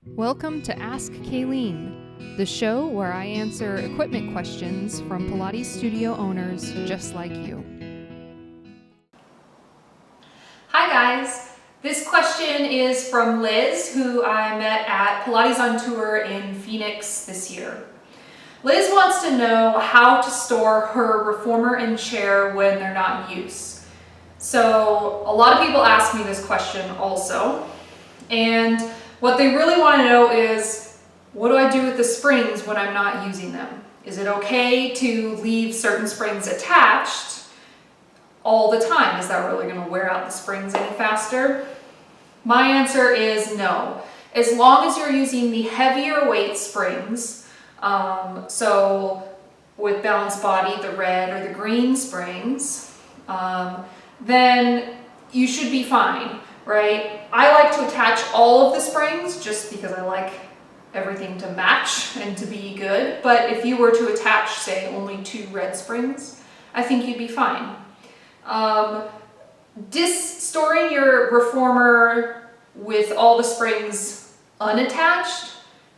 Welcome to Ask Kaleen, the show where I answer equipment questions from Pilates studio owners just like you. Hi guys, this question is from Liz, who I met at Pilates on Tour in Phoenix this year. Liz wants to know how to store her reformer and chair when they're not in use. So a lot of people ask me this question also, and what they really want to know is, what do I do with the springs when I'm not using them? Is it okay to leave certain springs attached all the time? Is that really going to wear out the springs any faster? My answer is no. As long as you're using the heavier weight springs, so with Balanced Body, the red or the green springs, then you should be fine, right? I like to attach all of the springs just because I like everything to match and to be good. But if you were to attach, say, only 2 red springs, I think you'd be fine. Storing your reformer with all the springs unattached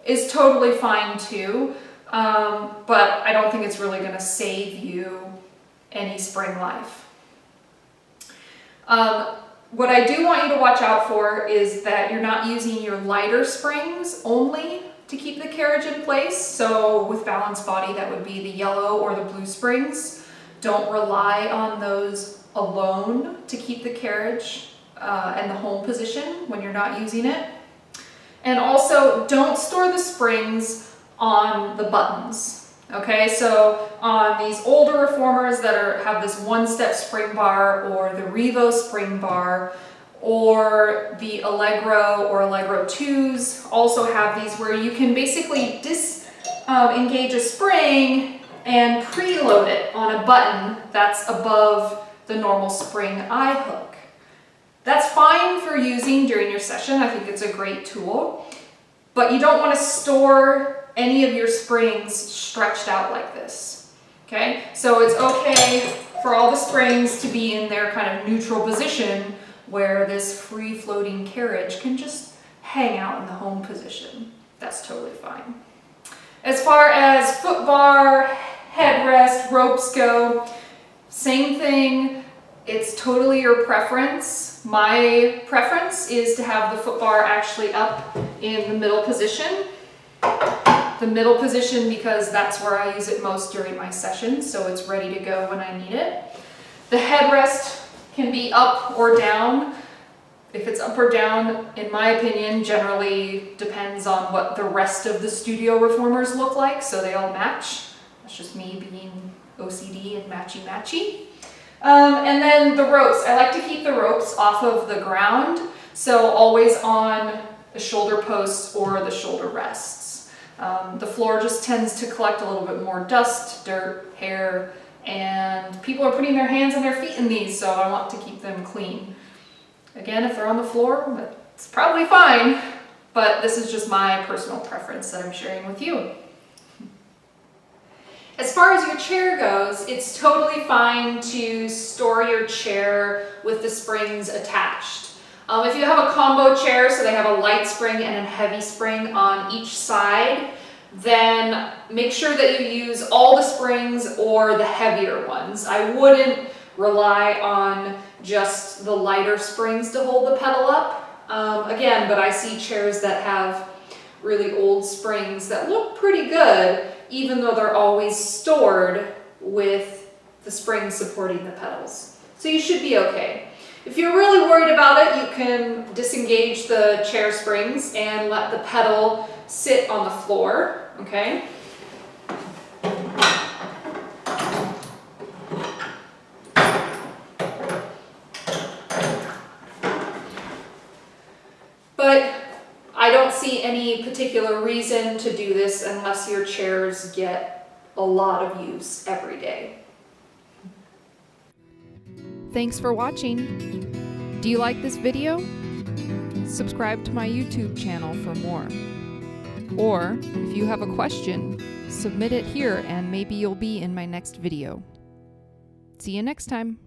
is totally fine too, but I don't think it's really going to save you any spring life. What I do want you to watch out for is that you're not using your lighter springs only to keep the carriage in place. So with Balanced Body, that would be the yellow or the blue springs. Don't rely on those alone to keep the carriage and the home position when you're not using it. And also, don't store the springs on the buttons. Okay, so on these older reformers that have this one-step spring bar, or the Revo spring bar, or the Allegro or Allegro 2s also have these where you can basically engage a spring and preload it on a button that's above the normal spring eye hook. That's fine for using during your session. I think it's a great tool, but you don't want to store any of your springs stretched out like this. Okay, so it's okay for all the springs to be in their kind of neutral position where this free floating carriage can just hang out in the home position. That's totally fine. As far as foot bar, headrest, ropes go, same thing. It's totally your preference. My preference is to have the foot bar actually up in the middle position. The middle position because that's where I use it most during my sessions, so it's ready to go when I need it. The headrest can be up or down. If it's up or down, in my opinion, generally depends on what the rest of the studio reformers look like, so they all match. That's just me being OCD and matchy-matchy. And then the ropes. I like to keep the ropes off of the ground, so always on the shoulder posts or the shoulder rests. The floor just tends to collect a little bit more dust, dirt, hair, and people are putting their hands and their feet in these, so I want to keep them clean. Again, if they're on the floor, it's probably fine, but this is just my personal preference that I'm sharing with you. As far as your chair goes, it's totally fine to store your chair with the springs attached. If you have a combo chair, so they have a light spring and a heavy spring on each side, then make sure that you use all the springs or the heavier ones. I wouldn't rely on just the lighter springs to hold the pedal up. Again, but I see chairs that have really old springs that look pretty good, even though they're always stored with the springs supporting the pedals. So you should be okay. If you're really worried about it, you can disengage the chair springs and let the pedal sit on the floor, okay? But I don't see any particular reason to do this unless your chairs get a lot of use every day. Thanks for watching. Do you like this video? Subscribe to my YouTube channel for more. Or, if you have a question, submit it here and maybe you'll be in my next video. See you next time.